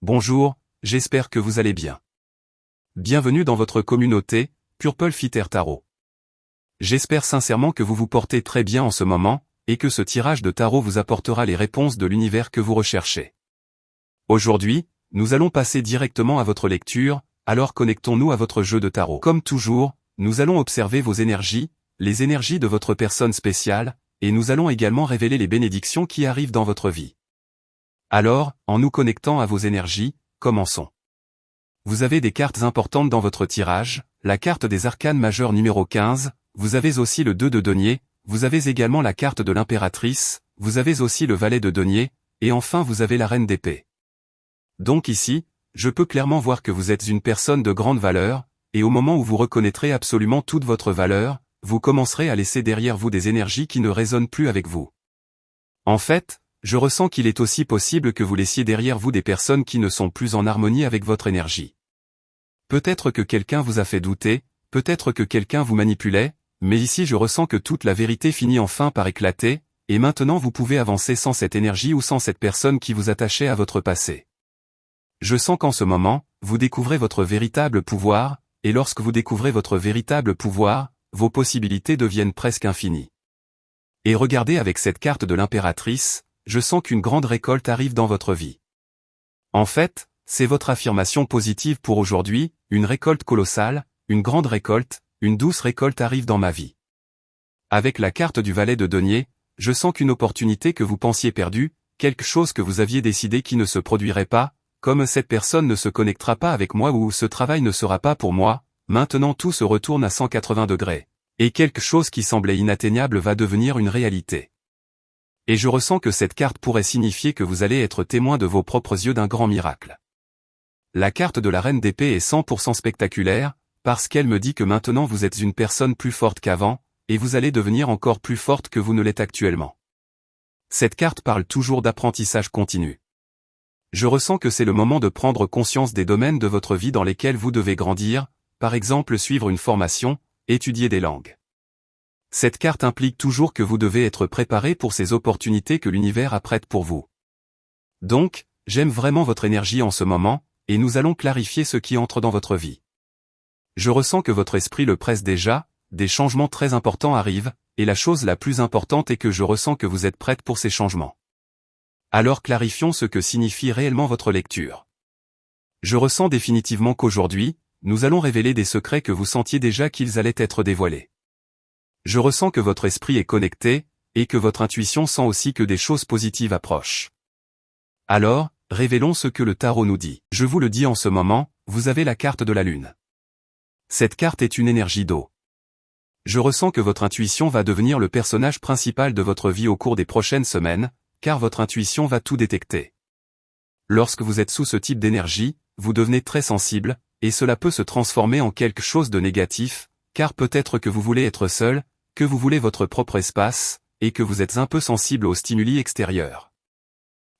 Bonjour, j'espère que vous allez bien. Bienvenue dans votre communauté, Purple Fitter Tarot. J'espère sincèrement que vous vous portez très bien en ce moment, et que ce tirage de tarot vous apportera les réponses de l'univers que vous recherchez. Aujourd'hui, nous allons passer directement à votre lecture, alors connectons-nous à votre jeu de tarot. Comme toujours, nous allons observer vos énergies, les énergies de votre personne spéciale, et nous allons également révéler les bénédictions qui arrivent dans votre vie. Alors, en nous connectant à vos énergies, commençons. Vous avez des cartes importantes dans votre tirage, la carte des arcanes majeures numéro 15, vous avez aussi le 2 de denier, vous avez également la carte de l'impératrice, vous avez aussi le valet de denier, et enfin vous avez la reine d'épée. Donc ici, je peux clairement voir que vous êtes une personne de grande valeur, et au moment où vous reconnaîtrez absolument toute votre valeur, vous commencerez à laisser derrière vous des énergies qui ne résonnent plus avec vous. En fait, je ressens qu'il est aussi possible que vous laissiez derrière vous des personnes qui ne sont plus en harmonie avec votre énergie. Peut-être que quelqu'un vous a fait douter, peut-être que quelqu'un vous manipulait, mais ici je ressens que toute la vérité finit enfin par éclater, et maintenant vous pouvez avancer sans cette énergie ou sans cette personne qui vous attachait à votre passé. Je sens qu'en ce moment, vous découvrez votre véritable pouvoir, et lorsque vous découvrez votre véritable pouvoir, vos possibilités deviennent presque infinies. Et regardez avec cette carte de l'impératrice, je sens qu'une grande récolte arrive dans votre vie. En fait, c'est votre affirmation positive pour aujourd'hui, une récolte colossale, une grande récolte, une douce récolte arrive dans ma vie. Avec la carte du valet de denier, je sens qu'une opportunité que vous pensiez perdue, quelque chose que vous aviez décidé qui ne se produirait pas, comme cette personne ne se connectera pas avec moi ou ce travail ne sera pas pour moi, maintenant tout se retourne à 180 degrés. Et quelque chose qui semblait inatteignable va devenir une réalité. Et je ressens que cette carte pourrait signifier que vous allez être témoin de vos propres yeux d'un grand miracle. La carte de la reine d'épée est 100% spectaculaire, parce qu'elle me dit que maintenant vous êtes une personne plus forte qu'avant, et vous allez devenir encore plus forte que vous ne l'êtes actuellement. Cette carte parle toujours d'apprentissage continu. Je ressens que c'est le moment de prendre conscience des domaines de votre vie dans lesquels vous devez grandir, par exemple suivre une formation, étudier des langues. Cette carte implique toujours que vous devez être préparé pour ces opportunités que l'univers apprête pour vous. Donc, j'aime vraiment votre énergie en ce moment, et nous allons clarifier ce qui entre dans votre vie. Je ressens que votre esprit le presse déjà, des changements très importants arrivent, et la chose la plus importante est que je ressens que vous êtes prête pour ces changements. Alors clarifions ce que signifie réellement votre lecture. Je ressens définitivement qu'aujourd'hui, nous allons révéler des secrets que vous sentiez déjà qu'ils allaient être dévoilés. Je ressens que votre esprit est connecté, et que votre intuition sent aussi que des choses positives approchent. Alors, révélons ce que le tarot nous dit. Je vous le dis en ce moment, vous avez la carte de la lune. Cette carte est une énergie d'eau. Je ressens que votre intuition va devenir le personnage principal de votre vie au cours des prochaines semaines, car votre intuition va tout détecter. Lorsque vous êtes sous ce type d'énergie, vous devenez très sensible, et cela peut se transformer en quelque chose de négatif, car peut-être que vous voulez être seul, que vous voulez votre propre espace, et que vous êtes un peu sensible aux stimuli extérieurs.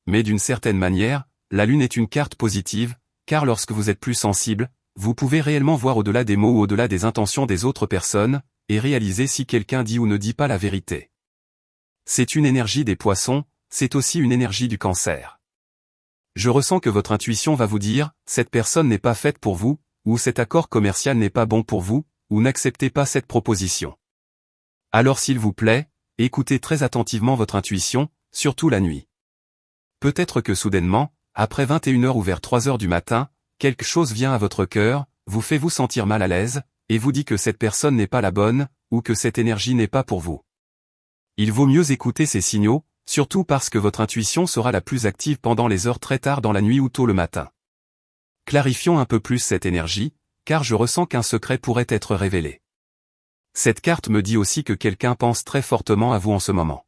Mais d'une certaine manière, la lune est une carte positive, car lorsque vous êtes plus sensible, vous pouvez réellement voir au-delà des mots ou au-delà des intentions des autres personnes, et réaliser si quelqu'un dit ou ne dit pas la vérité. C'est une énergie des poissons, c'est aussi une énergie du cancer. Je ressens que votre intuition va vous dire, cette personne n'est pas faite pour vous, ou cet accord commercial n'est pas bon pour vous, ou n'acceptez pas cette proposition. Alors s'il vous plaît, écoutez très attentivement votre intuition, surtout la nuit. Peut-être que soudainement, après 21h ou vers 3h du matin, quelque chose vient à votre cœur, vous fait vous sentir mal à l'aise, et vous dit que cette personne n'est pas la bonne, ou que cette énergie n'est pas pour vous. Il vaut mieux écouter ces signaux, surtout parce que votre intuition sera la plus active pendant les heures très tard dans la nuit ou tôt le matin. Clarifions un peu plus cette énergie, car je ressens qu'un secret pourrait être révélé. Cette carte me dit aussi que quelqu'un pense très fortement à vous en ce moment.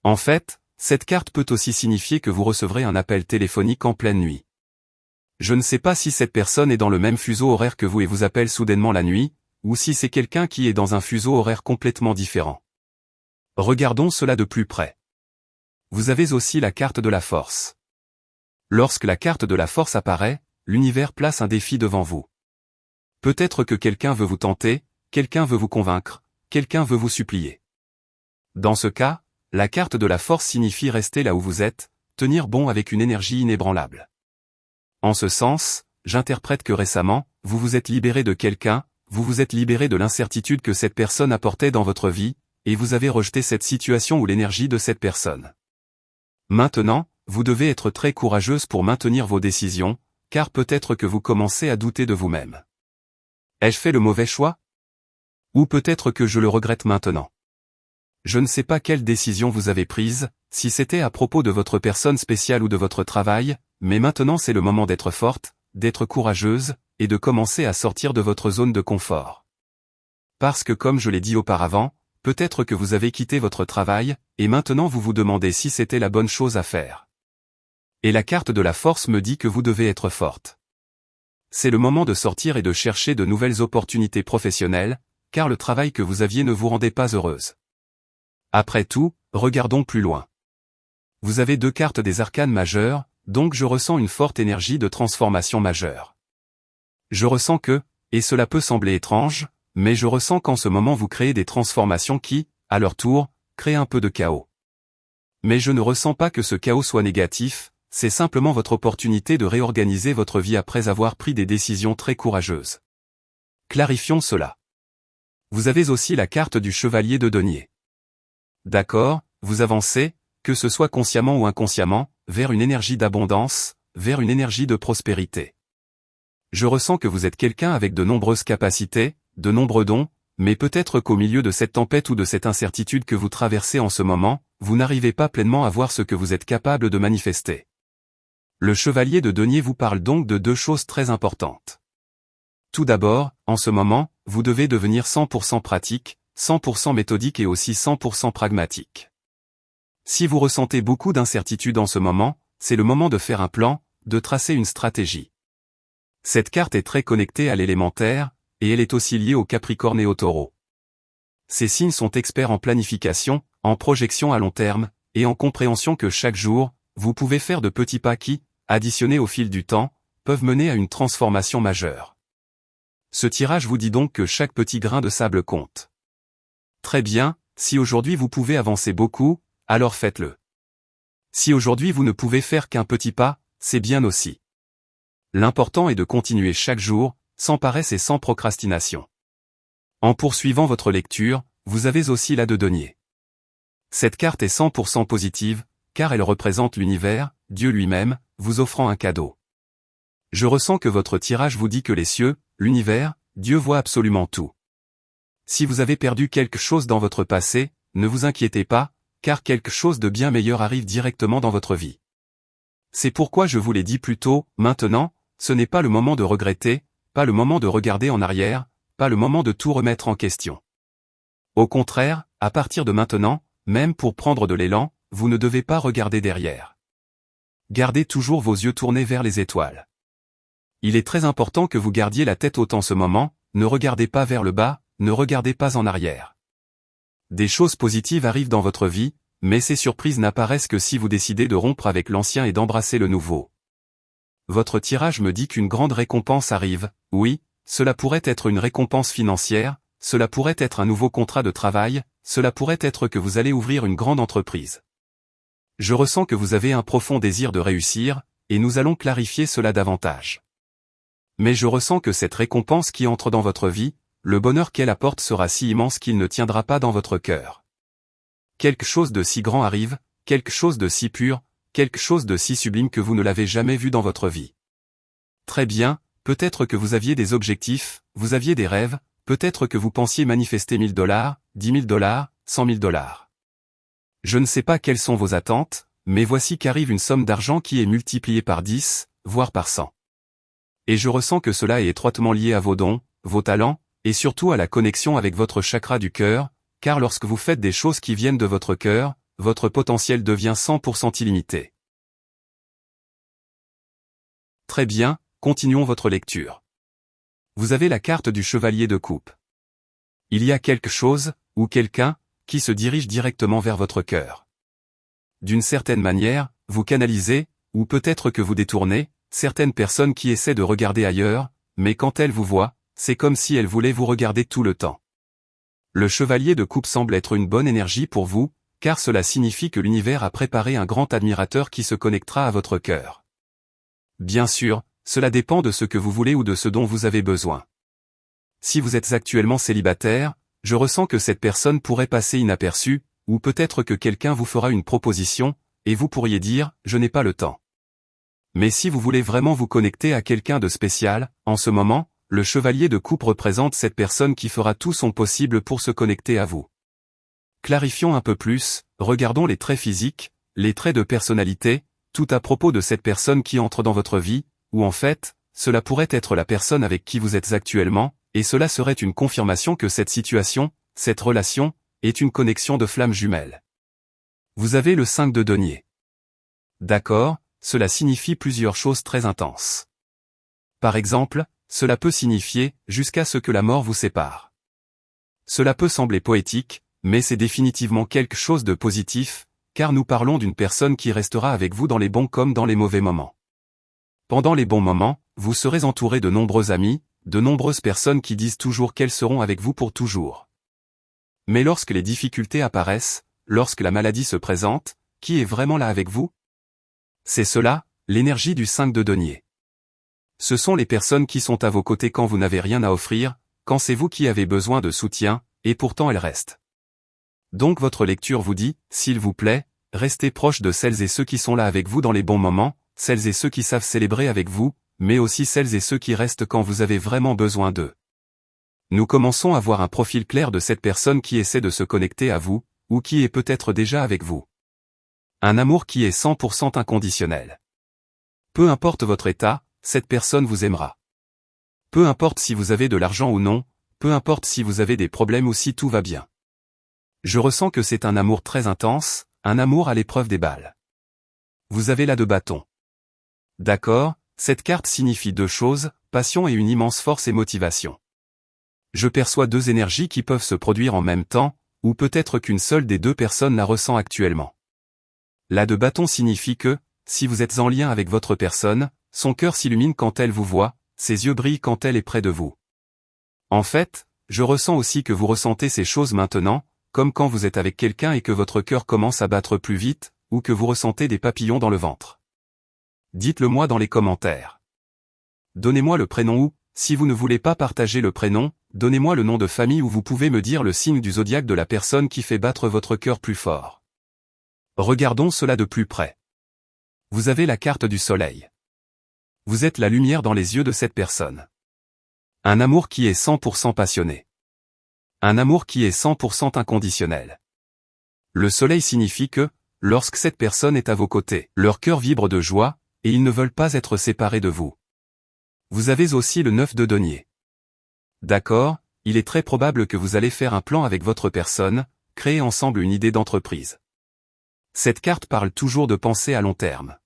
En fait, cette carte peut aussi signifier que vous recevrez un appel téléphonique en pleine nuit. Je ne sais pas si cette personne est dans le même fuseau horaire que vous et vous appelle soudainement la nuit, ou si c'est quelqu'un qui est dans un fuseau horaire complètement différent. Regardons cela de plus près. Vous avez aussi la carte de la force. Lorsque la carte de la force apparaît, l'univers place un défi devant vous. Peut-être que quelqu'un veut vous tenter, quelqu'un veut vous convaincre, quelqu'un veut vous supplier. Dans ce cas, la carte de la force signifie rester là où vous êtes, tenir bon avec une énergie inébranlable. En ce sens, j'interprète que récemment, vous vous êtes libéré de quelqu'un, vous vous êtes libéré de l'incertitude que cette personne apportait dans votre vie, et vous avez rejeté cette situation ou l'énergie de cette personne. Maintenant, vous devez être très courageuse pour maintenir vos décisions, car peut-être que vous commencez à douter de vous-même. Ai-je fait le mauvais choix? Ou peut-être que je le regrette maintenant. Je ne sais pas quelle décision vous avez prise, si c'était à propos de votre personne spéciale ou de votre travail, mais maintenant c'est le moment d'être forte, d'être courageuse, et de commencer à sortir de votre zone de confort. Parce que comme je l'ai dit auparavant, peut-être que vous avez quitté votre travail, et maintenant vous vous demandez si c'était la bonne chose à faire. Et la carte de la force me dit que vous devez être forte. C'est le moment de sortir et de chercher de nouvelles opportunités professionnelles, car le travail que vous aviez ne vous rendait pas heureuse. Après tout, regardons plus loin. Vous avez 2 cartes des arcanes majeures, donc je ressens une forte énergie de transformation majeure. Je ressens que, et cela peut sembler étrange, mais je ressens qu'en ce moment vous créez des transformations qui, à leur tour, créent un peu de chaos. Mais je ne ressens pas que ce chaos soit négatif, c'est simplement votre opportunité de réorganiser votre vie après avoir pris des décisions très courageuses. Clarifions cela. Vous avez aussi la carte du chevalier de denier. D'accord, vous avancez, que ce soit consciemment ou inconsciemment, vers une énergie d'abondance, vers une énergie de prospérité. Je ressens que vous êtes quelqu'un avec de nombreuses capacités, de nombreux dons, mais peut-être qu'au milieu de cette tempête ou de cette incertitude que vous traversez en ce moment, vous n'arrivez pas pleinement à voir ce que vous êtes capable de manifester. Le chevalier de denier vous parle donc de 2 choses très importantes. Tout d'abord, en ce moment, vous devez devenir 100% pratique, 100% méthodique et aussi 100% pragmatique. Si vous ressentez beaucoup d'incertitude en ce moment, c'est le moment de faire un plan, de tracer une stratégie. Cette carte est très connectée à l'élémentaire, et elle est aussi liée au Capricorne et au Taureau. Ces signes sont experts en planification, en projection à long terme, et en compréhension que chaque jour, vous pouvez faire de petits pas qui, additionnés au fil du temps, peuvent mener à une transformation majeure. Ce tirage vous dit donc que chaque petit grain de sable compte. Très bien, si aujourd'hui vous pouvez avancer beaucoup, alors faites-le. Si aujourd'hui vous ne pouvez faire qu'un petit pas, c'est bien aussi. L'important est de continuer chaque jour, sans paresse et sans procrastination. En poursuivant votre lecture, vous avez aussi la de denier. Cette carte est 100% positive, car elle représente l'univers, Dieu lui-même, vous offrant un cadeau. Je ressens que votre tirage vous dit que les cieux, l'univers, Dieu voit absolument tout. Si vous avez perdu quelque chose dans votre passé, ne vous inquiétez pas, car quelque chose de bien meilleur arrive directement dans votre vie. C'est pourquoi je vous l'ai dit plus tôt, maintenant, ce n'est pas le moment de regretter, pas le moment de regarder en arrière, pas le moment de tout remettre en question. Au contraire, à partir de maintenant, même pour prendre de l'élan, vous ne devez pas regarder derrière. Gardez toujours vos yeux tournés vers les étoiles. Il est très important que vous gardiez la tête haute en ce moment, ne regardez pas vers le bas, ne regardez pas en arrière. Des choses positives arrivent dans votre vie, mais ces surprises n'apparaissent que si vous décidez de rompre avec l'ancien et d'embrasser le nouveau. Votre tirage me dit qu'une grande récompense arrive, oui, cela pourrait être une récompense financière, cela pourrait être un nouveau contrat de travail, cela pourrait être que vous allez ouvrir une grande entreprise. Je ressens que vous avez un profond désir de réussir, et nous allons clarifier cela davantage. Mais je ressens que cette récompense qui entre dans votre vie, le bonheur qu'elle apporte sera si immense qu'il ne tiendra pas dans votre cœur. Quelque chose de si grand arrive, quelque chose de si pur, quelque chose de si sublime que vous ne l'avez jamais vu dans votre vie. Très bien, peut-être que vous aviez des objectifs, vous aviez des rêves, peut-être que vous pensiez manifester $1000, $10 000, $100 000. Je ne sais pas quelles sont vos attentes, mais voici qu'arrive une somme d'argent qui est multipliée par 10, voire par 100. Et je ressens que cela est étroitement lié à vos dons, vos talents, et surtout à la connexion avec votre chakra du cœur, car lorsque vous faites des choses qui viennent de votre cœur, votre potentiel devient 100% illimité. Très bien, continuons votre lecture. Vous avez la carte du chevalier de coupe. Il y a quelque chose, ou quelqu'un, qui se dirige directement vers votre cœur. D'une certaine manière, vous canalisez, ou peut-être que vous détournez, certaines personnes qui essaient de regarder ailleurs, mais quand elles vous voient, c'est comme si elles voulaient vous regarder tout le temps. Le chevalier de coupe semble être une bonne énergie pour vous, car cela signifie que l'univers a préparé un grand admirateur qui se connectera à votre cœur. Bien sûr, cela dépend de ce que vous voulez ou de ce dont vous avez besoin. Si vous êtes actuellement célibataire, je ressens que cette personne pourrait passer inaperçue, ou peut-être que quelqu'un vous fera une proposition, et vous pourriez dire « je n'ai pas le temps ». Mais si vous voulez vraiment vous connecter à quelqu'un de spécial, en ce moment, le chevalier de coupe représente cette personne qui fera tout son possible pour se connecter à vous. Clarifions un peu plus, regardons les traits physiques, les traits de personnalité, tout à propos de cette personne qui entre dans votre vie, ou en fait, cela pourrait être la personne avec qui vous êtes actuellement, et cela serait une confirmation que cette situation, cette relation, est une connexion de flammes jumelles. Vous avez le 5 de denier. D'accord, cela signifie plusieurs choses très intenses. Par exemple, cela peut signifier « jusqu'à ce que la mort vous sépare ». Cela peut sembler poétique, mais c'est définitivement quelque chose de positif, car nous parlons d'une personne qui restera avec vous dans les bons comme dans les mauvais moments. Pendant les bons moments, vous serez entouré de nombreux amis, de nombreuses personnes qui disent toujours qu'elles seront avec vous pour toujours. Mais lorsque les difficultés apparaissent, lorsque la maladie se présente, qui est vraiment là avec vous? C'est cela, l'énergie du 5 de denier. Ce sont les personnes qui sont à vos côtés quand vous n'avez rien à offrir, quand c'est vous qui avez besoin de soutien, et pourtant elles restent. Donc votre lecture vous dit, s'il vous plaît, restez proche de celles et ceux qui sont là avec vous dans les bons moments, celles et ceux qui savent célébrer avec vous, mais aussi celles et ceux qui restent quand vous avez vraiment besoin d'eux. Nous commençons à voir un profil clair de cette personne qui essaie de se connecter à vous, ou qui est peut-être déjà avec vous. Un amour qui est 100% inconditionnel. Peu importe votre état, cette personne vous aimera. Peu importe si vous avez de l'argent ou non, peu importe si vous avez des problèmes ou si tout va bien. Je ressens que c'est un amour très intense, un amour à l'épreuve des balles. Vous avez là de bâtons. D'accord, cette carte signifie deux choses, passion et une immense force et motivation. Je perçois deux énergies qui peuvent se produire en même temps, ou peut-être qu'une seule des deux personnes la ressent actuellement. La de bâton signifie que, si vous êtes en lien avec votre personne, son cœur s'illumine quand elle vous voit, ses yeux brillent quand elle est près de vous. En fait, je ressens aussi que vous ressentez ces choses maintenant, comme quand vous êtes avec quelqu'un et que votre cœur commence à battre plus vite, ou que vous ressentez des papillons dans le ventre. Dites-le moi dans les commentaires. Donnez-moi le prénom ou, si vous ne voulez pas partager le prénom, donnez-moi le nom de famille ou vous pouvez me dire le signe du zodiaque de la personne qui fait battre votre cœur plus fort. Regardons cela de plus près. Vous avez la carte du soleil. Vous êtes la lumière dans les yeux de cette personne. Un amour qui est 100% passionné. Un amour qui est 100% inconditionnel. Le soleil signifie que, lorsque cette personne est à vos côtés, leur cœur vibre de joie, et ils ne veulent pas être séparés de vous. Vous avez aussi le 9 de denier. D'accord, il est très probable que vous allez faire un plan avec votre personne, créer ensemble une idée d'entreprise. Cette carte parle toujours de penser à long terme.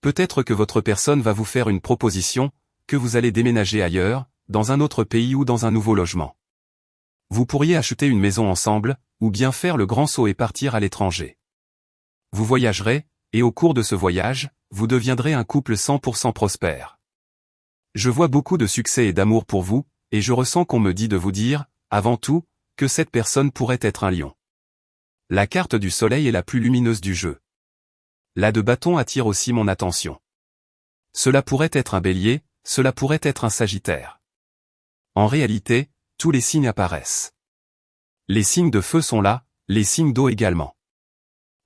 Peut-être que votre personne va vous faire une proposition, que vous allez déménager ailleurs, dans un autre pays ou dans un nouveau logement. Vous pourriez acheter une maison ensemble, ou bien faire le grand saut et partir à l'étranger. Vous voyagerez, et au cours de ce voyage, vous deviendrez un couple 100% prospère. Je vois beaucoup de succès et d'amour pour vous, et je ressens qu'on me dit de vous dire, avant tout, que cette personne pourrait être un lion. La carte du soleil est la plus lumineuse du jeu. La de bâton attire aussi mon attention. Cela pourrait être un bélier, cela pourrait être un sagittaire. En réalité, tous les signes apparaissent. Les signes de feu sont là, les signes d'eau également.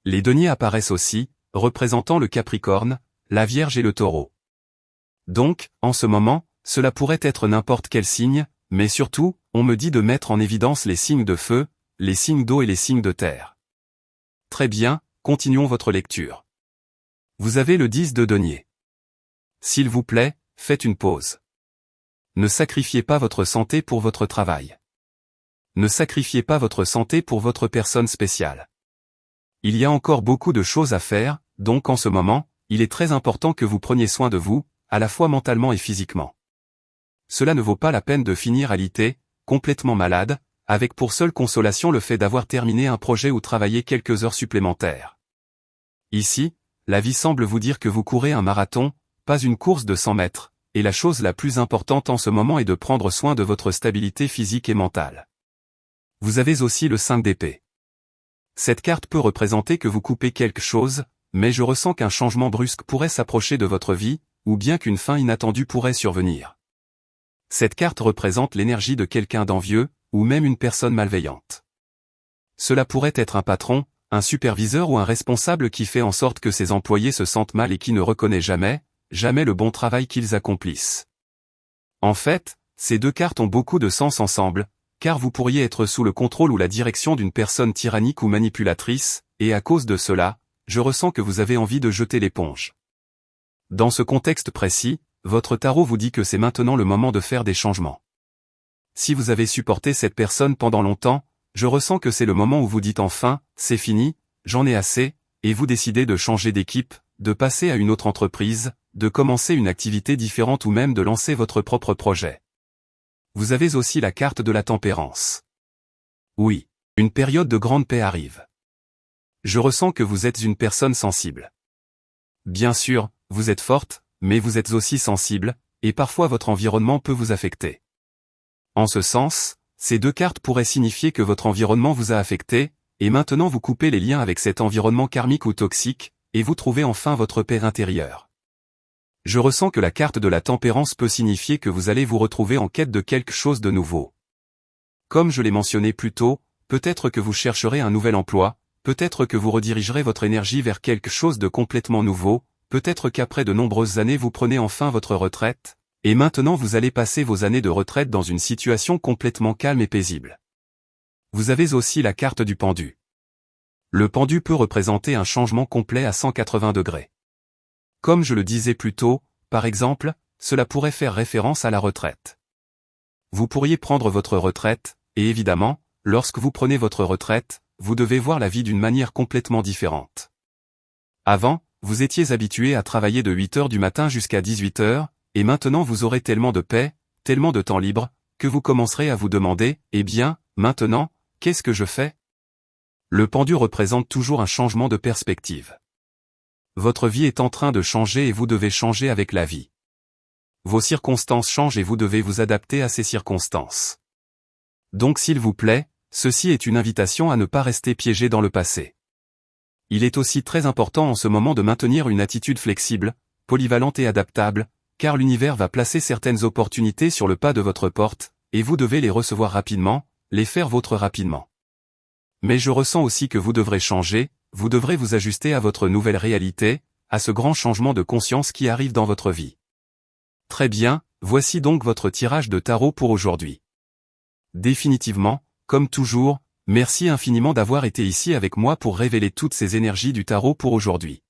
Les deniers apparaissent aussi, représentant le Capricorne, la Vierge et le Taureau. Donc, en ce moment, cela pourrait être n'importe quel signe, mais surtout, on me dit de mettre en évidence les signes de feu, les signes d'eau et les signes de terre. Très bien, continuons votre lecture. Vous avez le 10 de denier. S'il vous plaît, faites une pause. Ne sacrifiez pas votre santé pour votre travail. Ne sacrifiez pas votre santé pour votre personne spéciale. Il y a encore beaucoup de choses à faire, donc en ce moment, il est très important que vous preniez soin de vous, à la fois mentalement et physiquement. Cela ne vaut pas la peine de finir alité, complètement malade, avec pour seule consolation le fait d'avoir terminé un projet ou travaillé quelques heures supplémentaires. Ici, la vie semble vous dire que vous courez un marathon, pas une course de 100 mètres, et la chose la plus importante en ce moment est de prendre soin de votre stabilité physique et mentale. Vous avez aussi le 5 d'épée. Cette carte peut représenter que vous coupez quelque chose, mais je ressens qu'un changement brusque pourrait s'approcher de votre vie, ou bien qu'une fin inattendue pourrait survenir. Cette carte représente l'énergie de quelqu'un d'envieux, ou même une personne malveillante. Cela pourrait être un patron, un superviseur ou un responsable qui fait en sorte que ses employés se sentent mal et qui ne reconnaît jamais le bon travail qu'ils accomplissent. En fait, ces deux cartes ont beaucoup de sens ensemble, car vous pourriez être sous le contrôle ou la direction d'une personne tyrannique ou manipulatrice, et à cause de cela, je ressens que vous avez envie de jeter l'éponge. Dans ce contexte précis, votre tarot vous dit que c'est maintenant le moment de faire des changements. Si vous avez supporté cette personne pendant longtemps, je ressens que c'est le moment où vous dites enfin, c'est fini, j'en ai assez, et vous décidez de changer d'équipe, de passer à une autre entreprise, de commencer une activité différente ou même de lancer votre propre projet. Vous avez aussi la carte de la tempérance. Oui, une période de grande paix arrive. Je ressens que vous êtes une personne sensible. Bien sûr, vous êtes forte, mais vous êtes aussi sensible, et parfois votre environnement peut vous affecter. En ce sens, ces deux cartes pourraient signifier que votre environnement vous a affecté, et maintenant vous coupez les liens avec cet environnement karmique ou toxique, et vous trouvez enfin votre paix intérieure. Je ressens que la carte de la tempérance peut signifier que vous allez vous retrouver en quête de quelque chose de nouveau. Comme je l'ai mentionné plus tôt, peut-être que vous chercherez un nouvel emploi, peut-être que vous redirigerez votre énergie vers quelque chose de complètement nouveau, peut-être qu'après de nombreuses années vous prenez enfin votre retraite, et maintenant vous allez passer vos années de retraite dans une situation complètement calme et paisible. Vous avez aussi la carte du pendu. Le pendu peut représenter un changement complet à 180 degrés. Comme je le disais plus tôt, par exemple, cela pourrait faire référence à la retraite. Vous pourriez prendre votre retraite, et évidemment, lorsque vous prenez votre retraite, vous devez voir la vie d'une manière complètement différente. Avant, vous étiez habitué à travailler de 8 heures du matin jusqu'à 18 heures, et maintenant vous aurez tellement de paix, tellement de temps libre, que vous commencerez à vous demander, eh bien, maintenant, qu'est-ce que je fais ? Le pendu représente toujours un changement de perspective. Votre vie est en train de changer et vous devez changer avec la vie. Vos circonstances changent et vous devez vous adapter à ces circonstances. Donc s'il vous plaît, ceci est une invitation à ne pas rester piégé dans le passé. Il est aussi très important en ce moment de maintenir une attitude flexible, polyvalente et adaptable, car l'univers va placer certaines opportunités sur le pas de votre porte, et vous devez les recevoir rapidement, les faire vôtres rapidement. Mais je ressens aussi que vous devrez changer, vous devrez vous ajuster à votre nouvelle réalité, à ce grand changement de conscience qui arrive dans votre vie. Très bien, voici donc votre tirage de tarot pour aujourd'hui. Définitivement, comme toujours, merci infiniment d'avoir été ici avec moi pour révéler toutes ces énergies du tarot pour aujourd'hui.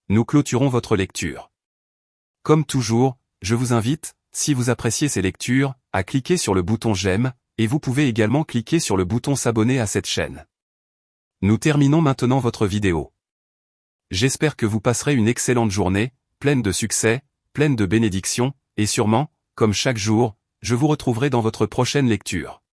Nous clôturons votre lecture. Comme toujours, je vous invite, si vous appréciez ces lectures, à cliquer sur le bouton j'aime, et vous pouvez également cliquer sur le bouton s'abonner à cette chaîne. Nous terminons maintenant votre vidéo. J'espère que vous passerez une excellente journée, pleine de succès, pleine de bénédictions, et sûrement, comme chaque jour, je vous retrouverai dans votre prochaine lecture.